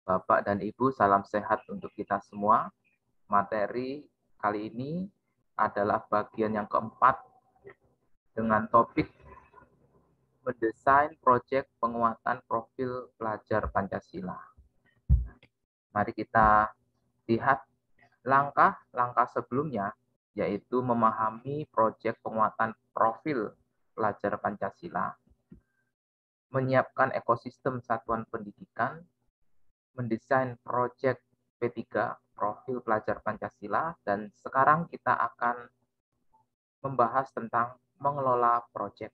Bapak dan Ibu, salam sehat untuk kita semua. Materi kali ini adalah bagian yang keempat dengan topik mendesain proyek penguatan profil pelajar Pancasila. Mari kita lihat langkah-langkah sebelumnya, yaitu memahami proyek penguatan profil pelajar Pancasila, menyiapkan ekosistem satuan pendidikan, mendesain proyek P3 profil pelajar Pancasila, dan sekarang kita akan membahas tentang mengelola proyek.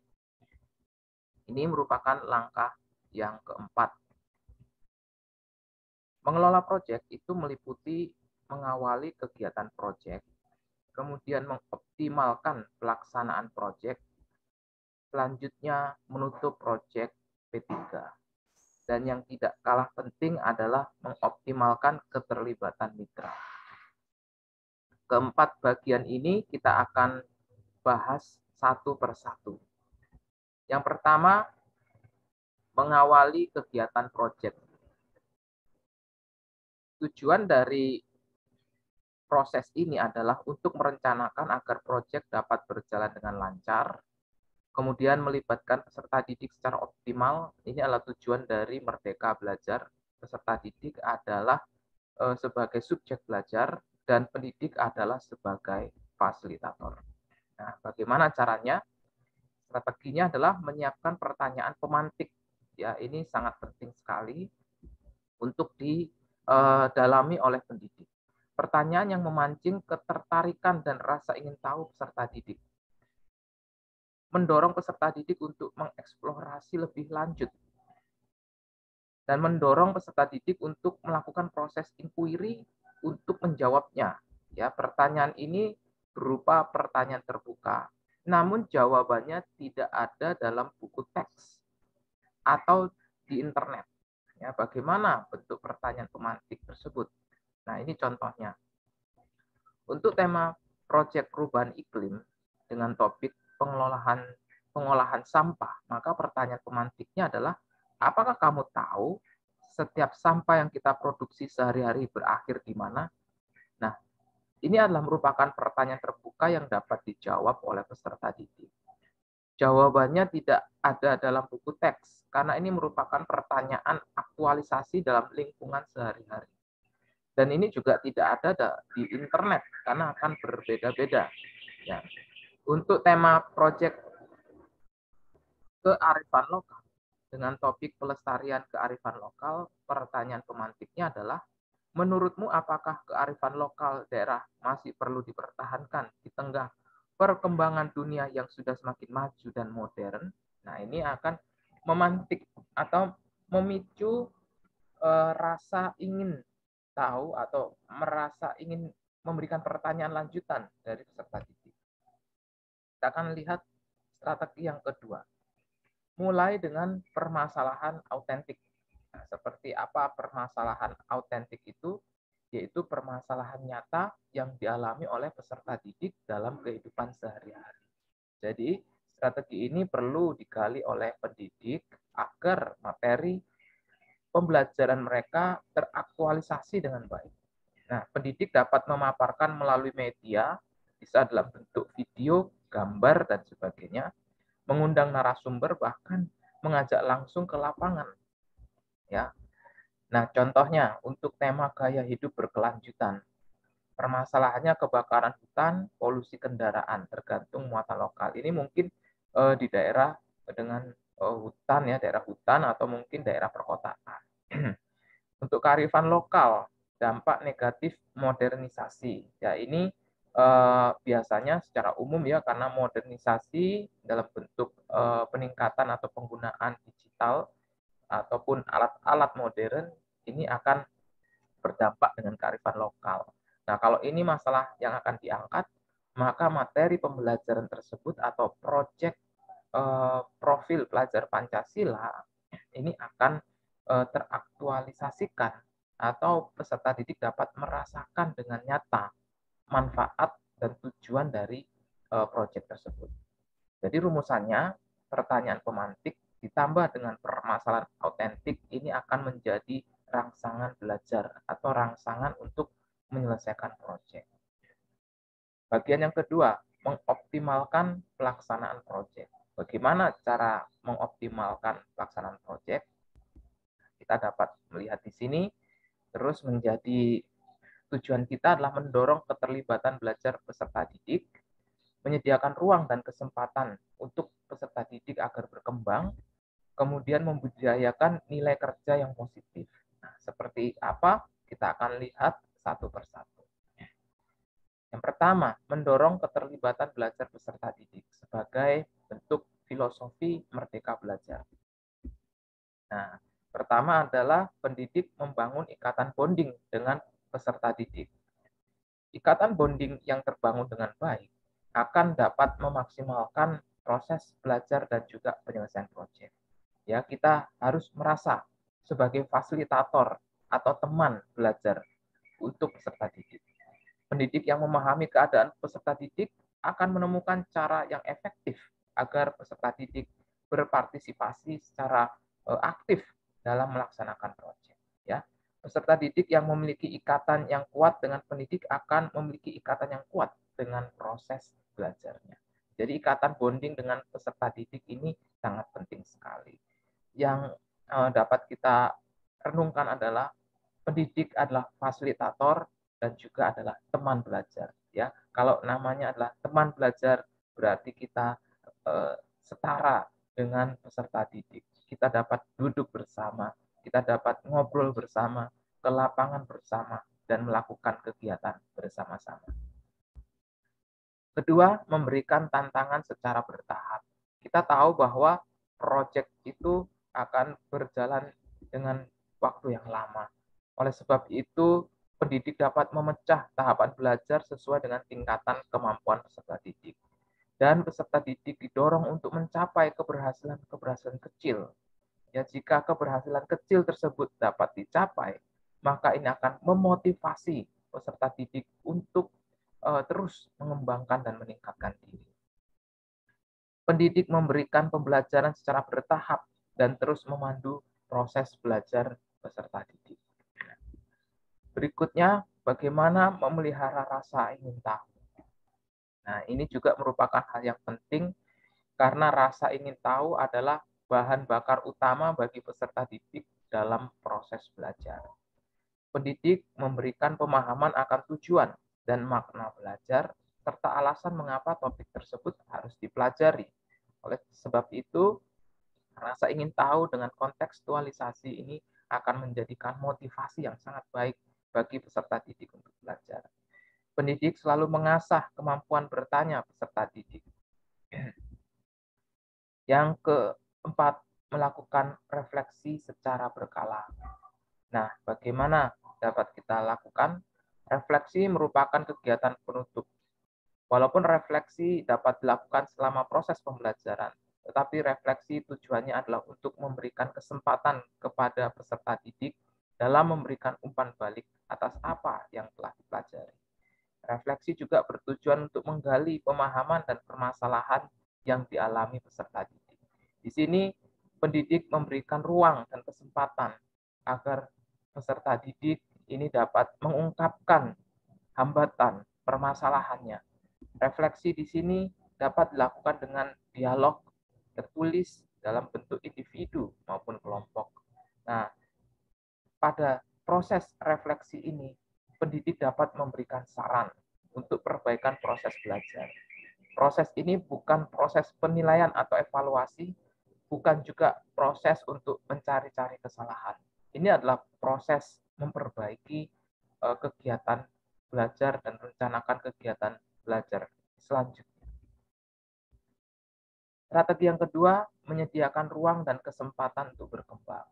Ini merupakan langkah yang keempat. Mengelola proyek itu meliputi mengawali kegiatan proyek, kemudian mengoptimalkan pelaksanaan proyek, selanjutnya menutup proyek P3. Dan yang tidak kalah penting adalah mengoptimalkan keterlibatan mitra. Keempat bagian ini kita akan bahas satu persatu. Yang pertama, mengawali kegiatan proyek. Tujuan dari proses ini adalah untuk merencanakan agar proyek dapat berjalan dengan lancar, kemudian melibatkan peserta didik secara optimal. Ini adalah tujuan dari Merdeka Belajar. Peserta didik adalah sebagai subjek belajar dan pendidik adalah sebagai fasilitator. Nah, bagaimana caranya? Strateginya adalah menyiapkan pertanyaan pemantik. Ya, ini sangat penting sekali untuk didalami oleh pendidik. Pertanyaan yang memancing ketertarikan dan rasa ingin tahu peserta didik. Mendorong peserta didik untuk mengeksplorasi lebih lanjut. Dan mendorong peserta didik untuk melakukan proses inquiry untuk menjawabnya. Ya, pertanyaan ini berupa pertanyaan terbuka, namun jawabannya tidak ada dalam buku teks atau di internet. Ya, bagaimana bentuk pertanyaan pemantik tersebut? Nah, ini contohnya. Untuk tema proyek perubahan iklim dengan topik pengolahan sampah, maka pertanyaan pemantiknya adalah, apakah kamu tahu setiap sampah yang kita produksi sehari-hari berakhir di mana? Nah, ini adalah merupakan pertanyaan terbuka yang dapat dijawab oleh peserta didik. Jawabannya tidak ada dalam buku teks, karena ini merupakan pertanyaan aktualisasi dalam lingkungan sehari-hari. Dan ini juga tidak ada di internet karena akan berbeda-beda. Ya. Untuk tema proyek kearifan lokal dengan topik pelestarian kearifan lokal, pertanyaan pemantiknya adalah, menurutmu apakah kearifan lokal daerah masih perlu dipertahankan di tengah perkembangan dunia yang sudah semakin maju dan modern? Nah, ini akan memantik atau memicu rasa ingin tahu atau merasa ingin memberikan pertanyaan lanjutan dari peserta didik. Kita akan lihat strategi yang kedua. Mulai dengan permasalahan autentik. Nah, seperti apa permasalahan autentik itu? Yaitu permasalahan nyata yang dialami oleh peserta didik dalam kehidupan sehari-hari. Jadi, strategi ini perlu digali oleh pendidik agar materi pembelajaran mereka teraktualisasi dengan baik. Nah, pendidik dapat memaparkan melalui media, bisa dalam bentuk video, gambar, dan sebagainya, mengundang narasumber, bahkan mengajak langsung ke lapangan. Ya. Nah, contohnya untuk tema gaya hidup berkelanjutan, permasalahannya kebakaran hutan, polusi kendaraan, tergantung muatan lokal. Ini mungkin di daerah dengan hutan, ya, daerah hutan atau mungkin daerah perkotaan. Untuk kearifan lokal, dampak negatif modernisasi. Ya, ini biasanya secara umum ya, karena modernisasi dalam bentuk peningkatan atau penggunaan digital ataupun alat-alat modern ini akan berdampak dengan kearifan lokal. Nah, kalau ini masalah yang akan diangkat, maka materi pembelajaran tersebut atau proyek profil pelajar Pancasila ini akan teraktualisasikan atau peserta didik dapat merasakan dengan nyata manfaat dan tujuan dari proyek tersebut. Jadi rumusannya, pertanyaan pemantik ditambah dengan permasalahan autentik ini akan menjadi rangsangan belajar atau rangsangan untuk menyelesaikan proyek. Bagian yang kedua, mengoptimalkan pelaksanaan proyek. Bagaimana cara mengoptimalkan pelaksanaan proyek? Kita dapat melihat di sini, terus menjadi tujuan kita adalah mendorong keterlibatan belajar peserta didik, menyediakan ruang dan kesempatan untuk peserta didik agar berkembang, kemudian membudidayakan nilai kerja yang positif. Nah, seperti apa? Kita akan lihat satu persatu. Yang pertama, mendorong keterlibatan belajar peserta didik sebagai bentuk filosofi merdeka belajar. Nah, pertama adalah pendidik membangun ikatan bonding dengan peserta didik. Ikatan bonding yang terbangun dengan baik akan dapat memaksimalkan proses belajar dan juga penyelesaian proyek. Ya, kita harus merasa sebagai fasilitator atau teman belajar untuk peserta didik. Pendidik yang memahami keadaan peserta didik akan menemukan cara yang efektif agar peserta didik berpartisipasi secara aktif dalam melaksanakan proyek. Ya, peserta didik yang memiliki ikatan yang kuat dengan pendidik akan memiliki ikatan yang kuat dengan proses belajarnya. Jadi ikatan bonding dengan peserta didik ini sangat penting sekali. Yang dapat kita renungkan adalah pendidik adalah fasilitator dan juga adalah teman belajar. Ya, kalau namanya adalah teman belajar berarti kita setara dengan peserta didik. Kita dapat duduk bersama, kita dapat ngobrol bersama, ke lapangan bersama, dan melakukan kegiatan bersama-sama. Kedua, memberikan tantangan secara bertahap. Kita tahu bahwa proyek itu akan berjalan dengan waktu yang lama. Oleh sebab itu, pendidik dapat memecah tahapan belajar sesuai dengan tingkatan kemampuan peserta didik. Dan peserta didik didorong untuk mencapai keberhasilan-keberhasilan kecil. Ya, jika keberhasilan kecil tersebut dapat dicapai, maka ini akan memotivasi peserta didik untuk terus mengembangkan dan meningkatkan diri. Pendidik memberikan pembelajaran secara bertahap dan terus memandu proses belajar peserta didik. Berikutnya, bagaimana memelihara rasa ingin tahu. Nah, ini juga merupakan hal yang penting karena rasa ingin tahu adalah bahan bakar utama bagi peserta didik dalam proses belajar. Pendidik memberikan pemahaman akan tujuan dan makna belajar, serta alasan mengapa topik tersebut harus dipelajari. Oleh sebab itu, rasa ingin tahu dengan kontekstualisasi ini akan menjadikan motivasi yang sangat baik bagi peserta didik untuk belajar. Pendidik selalu mengasah kemampuan bertanya peserta didik. Yang keempat, melakukan refleksi secara berkala. Nah, bagaimana dapat kita lakukan? Refleksi merupakan kegiatan penutup. Walaupun refleksi dapat dilakukan selama proses pembelajaran, tetapi refleksi tujuannya adalah untuk memberikan kesempatan kepada peserta didik dalam memberikan umpan balik atas apa yang telah dipelajari. Refleksi juga bertujuan untuk menggali pemahaman dan permasalahan yang dialami peserta didik. Di sini, pendidik memberikan ruang dan kesempatan agar peserta didik ini dapat mengungkapkan hambatan permasalahannya. Refleksi di sini dapat dilakukan dengan dialog tertulis dalam bentuk individu maupun kelompok. Nah, pada proses refleksi ini, pendidik dapat memberikan saran untuk perbaikan proses belajar. Proses ini bukan proses penilaian atau evaluasi, bukan juga proses untuk mencari-cari kesalahan. Ini adalah proses memperbaiki kegiatan belajar dan merencanakan kegiatan belajar selanjutnya. Strategi yang kedua, menyediakan ruang dan kesempatan untuk berkembang.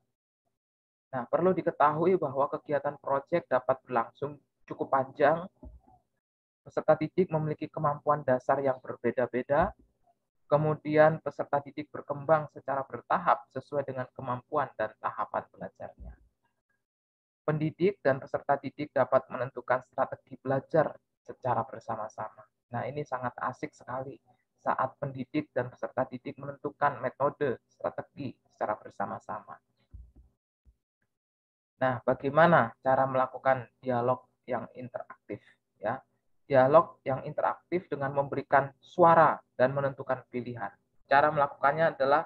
Nah, perlu diketahui bahwa kegiatan proyek dapat berlangsung cukup panjang. Peserta didik memiliki kemampuan dasar yang berbeda-beda, kemudian peserta didik berkembang secara bertahap sesuai dengan kemampuan dan tahapan belajarnya. Pendidik dan peserta didik dapat menentukan strategi belajar secara bersama-sama. Nah, ini sangat asik sekali saat pendidik dan peserta didik menentukan metode, strategi secara bersama-sama. Nah, bagaimana cara melakukan dialog yang interaktif? Ya, dialog yang interaktif dengan memberikan suara dan menentukan pilihan. Cara melakukannya adalah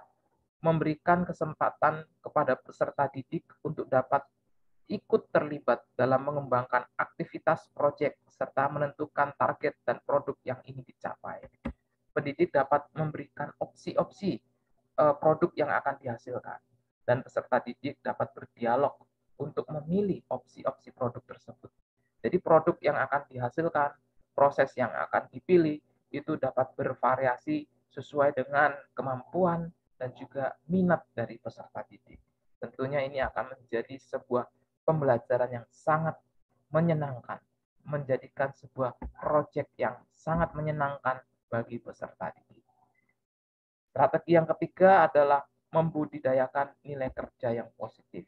memberikan kesempatan kepada peserta didik untuk dapat ikut terlibat dalam mengembangkan aktivitas proyek serta menentukan target dan produk yang ingin dicapai. Pendidik dapat memberikan opsi-opsi produk yang akan dihasilkan dan peserta didik dapat berdialog untuk memilih opsi-opsi produk tersebut. Jadi produk yang akan dihasilkan, proses yang akan dipilih itu dapat bervariasi sesuai dengan kemampuan dan juga minat dari peserta didik. Tentunya ini akan menjadi sebuah pembelajaran yang sangat menyenangkan, menjadikan sebuah proyek yang sangat menyenangkan bagi peserta didik. Strategi yang ketiga adalah membudidayakan nilai kerja yang positif.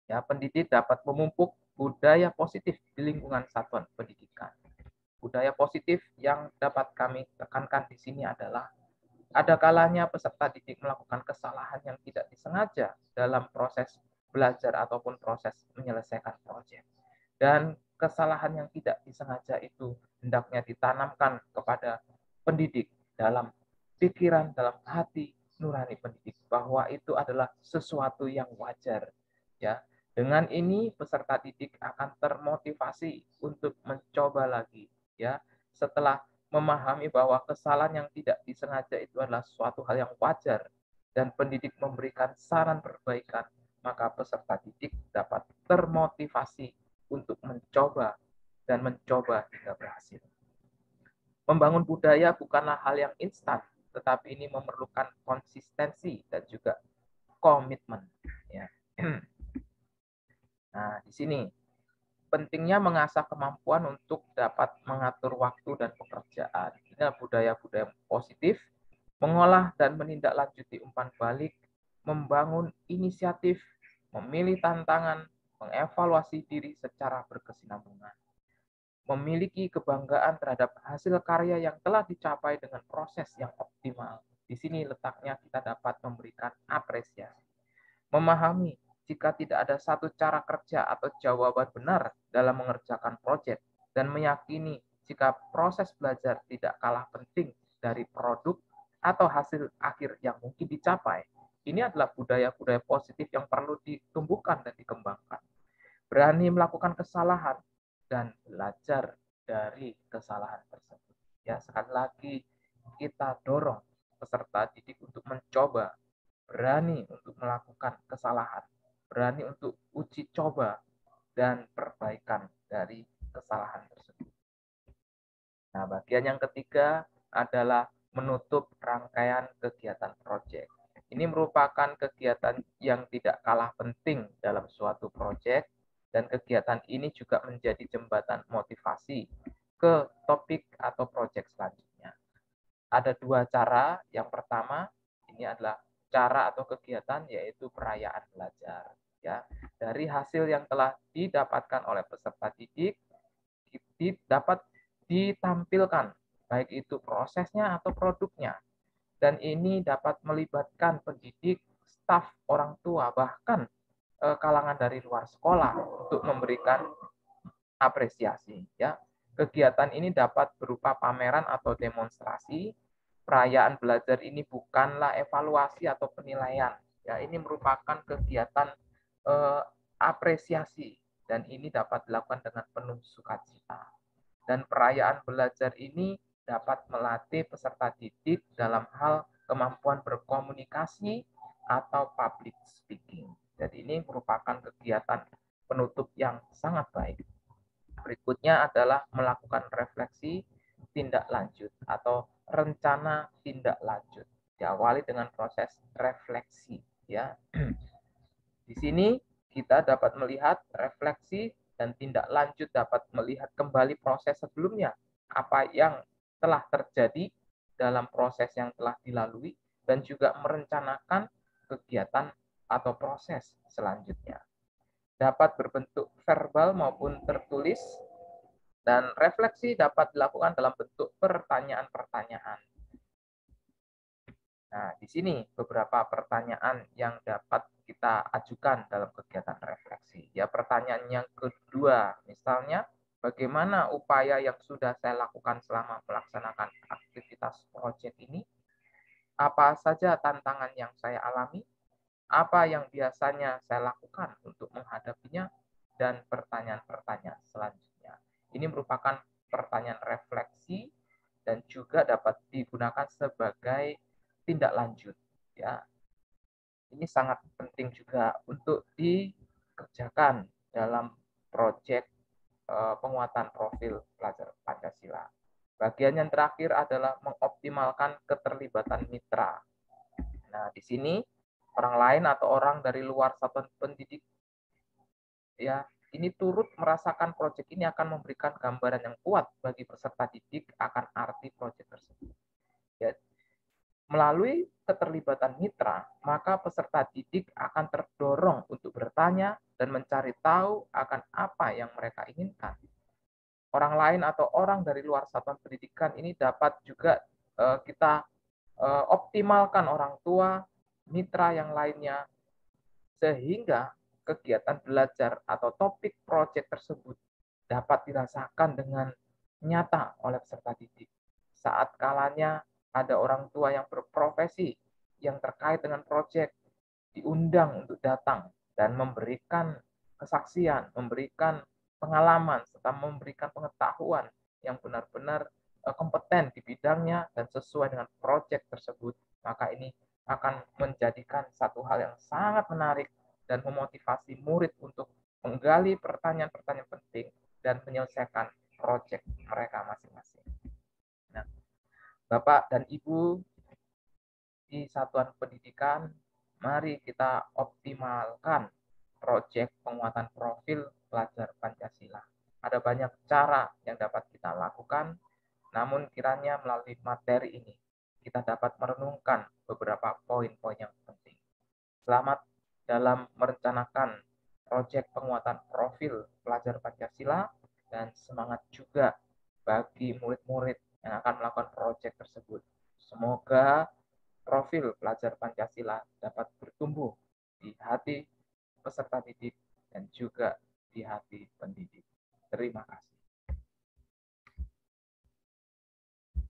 Ya, pendidik dapat memupuk budaya positif di lingkungan satuan pendidikan. Budaya positif yang dapat kami tekankan di sini adalah ada kalanya peserta didik melakukan kesalahan yang tidak disengaja dalam proses belajar ataupun proses menyelesaikan proyek. Dan kesalahan yang tidak disengaja itu hendaknya ditanamkan kepada pendidik dalam pikiran, dalam hati nurani pendidik bahwa itu adalah sesuatu yang wajar. Ya, dengan ini peserta didik akan termotivasi untuk mencoba lagi. Ya, setelah memahami bahwa kesalahan yang tidak disengaja itu adalah suatu hal yang wajar dan pendidik memberikan saran perbaikan, maka peserta didik dapat termotivasi untuk mencoba dan mencoba hingga berhasil. Membangun budaya bukanlah hal yang instan, tetapi ini memerlukan konsistensi dan juga komitmen. Ya. Nah, di sini pentingnya mengasah kemampuan untuk dapat mengatur waktu dan pekerjaan. Ini adalah budaya-budaya positif, mengolah dan menindaklanjuti umpan balik, membangun inisiatif, memilih tantangan, mengevaluasi diri secara berkesinambungan, memiliki kebanggaan terhadap hasil karya yang telah dicapai dengan proses yang optimal. Di sini letaknya kita dapat memberikan apresiasi. Memahami jika tidak ada satu cara kerja atau jawaban benar dalam mengerjakan proyek dan meyakini jika proses belajar tidak kalah penting dari produk atau hasil akhir yang mungkin dicapai. Ini adalah budaya-budaya positif yang perlu ditumbuhkan dan dikembangkan. Berani melakukan kesalahan dan belajar dari kesalahan tersebut. Ya, sekali lagi kita dorong peserta didik untuk mencoba, berani untuk melakukan kesalahan, berani untuk uji coba dan perbaikan dari kesalahan tersebut. Nah, bagian yang ketiga adalah menutup rangkaian kegiatan proyek. Ini merupakan kegiatan yang tidak kalah penting dalam suatu proyek dan kegiatan ini juga menjadi jembatan motivasi ke topik atau proyek selanjutnya. Ada dua cara. Yang pertama, ini adalah cara atau kegiatan yaitu perayaan belajar. Ya, dari hasil yang telah didapatkan oleh peserta didik dapat ditampilkan, baik itu prosesnya atau produknya. Dan ini dapat melibatkan pendidik, staf, orang tua, bahkan kalangan dari luar sekolah untuk memberikan apresiasi. Ya, kegiatan ini dapat berupa pameran atau demonstrasi. Perayaan belajar ini bukanlah evaluasi atau penilaian. Ya, ini merupakan kegiatan apresiasi dan ini dapat dilakukan dengan penuh sukacita. Dan perayaan belajar ini dapat melatih peserta didik dalam hal kemampuan berkomunikasi atau public speaking. Jadi ini merupakan kegiatan penutup yang sangat baik. Berikutnya adalah melakukan refleksi tindak lanjut atau rencana tindak lanjut. Diawali dengan proses refleksi, ya. Di sini kita dapat melihat refleksi dan tindak lanjut dapat melihat kembali proses sebelumnya, apa yang telah terjadi dalam proses yang telah dilalui dan juga merencanakan kegiatan atau proses selanjutnya. Dapat berbentuk verbal maupun tertulis dan refleksi dapat dilakukan dalam bentuk pertanyaan-pertanyaan. Nah, di sini beberapa pertanyaan yang dapat kita ajukan dalam kegiatan refleksi. Ya, pertanyaan yang kedua, misalnya, bagaimana upaya yang sudah saya lakukan selama melaksanakan aktivitas proyek ini? Apa saja tantangan yang saya alami? Apa yang biasanya saya lakukan untuk menghadapinya? Dan pertanyaan-pertanyaan selanjutnya. Ini merupakan pertanyaan refleksi dan juga dapat digunakan sebagai tindak lanjut. Ya, ini sangat penting juga untuk dikerjakan dalam proyek penguatan profil pelajar Pancasila. Bagian yang terakhir adalah mengoptimalkan keterlibatan mitra. Nah, di sini orang lain atau orang dari luar satuan pendidik ya ini turut merasakan proyek ini akan memberikan gambaran yang kuat bagi peserta didik akan arti proyek tersebut. Ya, melalui keterlibatan mitra, maka peserta didik akan terdorong untuk bertanya dan mencari tahu akan apa yang mereka inginkan. Orang lain atau orang dari luar satuan pendidikan ini dapat juga kita optimalkan orang tua, mitra yang lainnya, sehingga kegiatan belajar atau topik proyek tersebut dapat dirasakan dengan nyata oleh peserta didik. Saat kalanya ada orang tua yang berprofesi yang terkait dengan proyek diundang untuk datang dan memberikan kesaksian, memberikan pengalaman, serta memberikan pengetahuan yang benar-benar kompeten di bidangnya dan sesuai dengan proyek tersebut, maka ini akan menjadikan satu hal yang sangat menarik dan memotivasi murid untuk menggali pertanyaan-pertanyaan penting dan menyelesaikan proyek mereka masing-masing. Nah, Bapak dan Ibu di satuan pendidikan, mari kita optimalkan proyek penguatan profil pelajar Pancasila. Ada banyak cara yang dapat kita lakukan, namun kiranya melalui materi ini kita dapat merenungkan beberapa poin-poin yang penting. Selamat dalam merencanakan proyek penguatan profil pelajar Pancasila dan semangat juga bagi murid-murid yang akan melakukan proyek tersebut. Semoga profil pelajar Pancasila dapat bertumbuh di hati peserta didik dan juga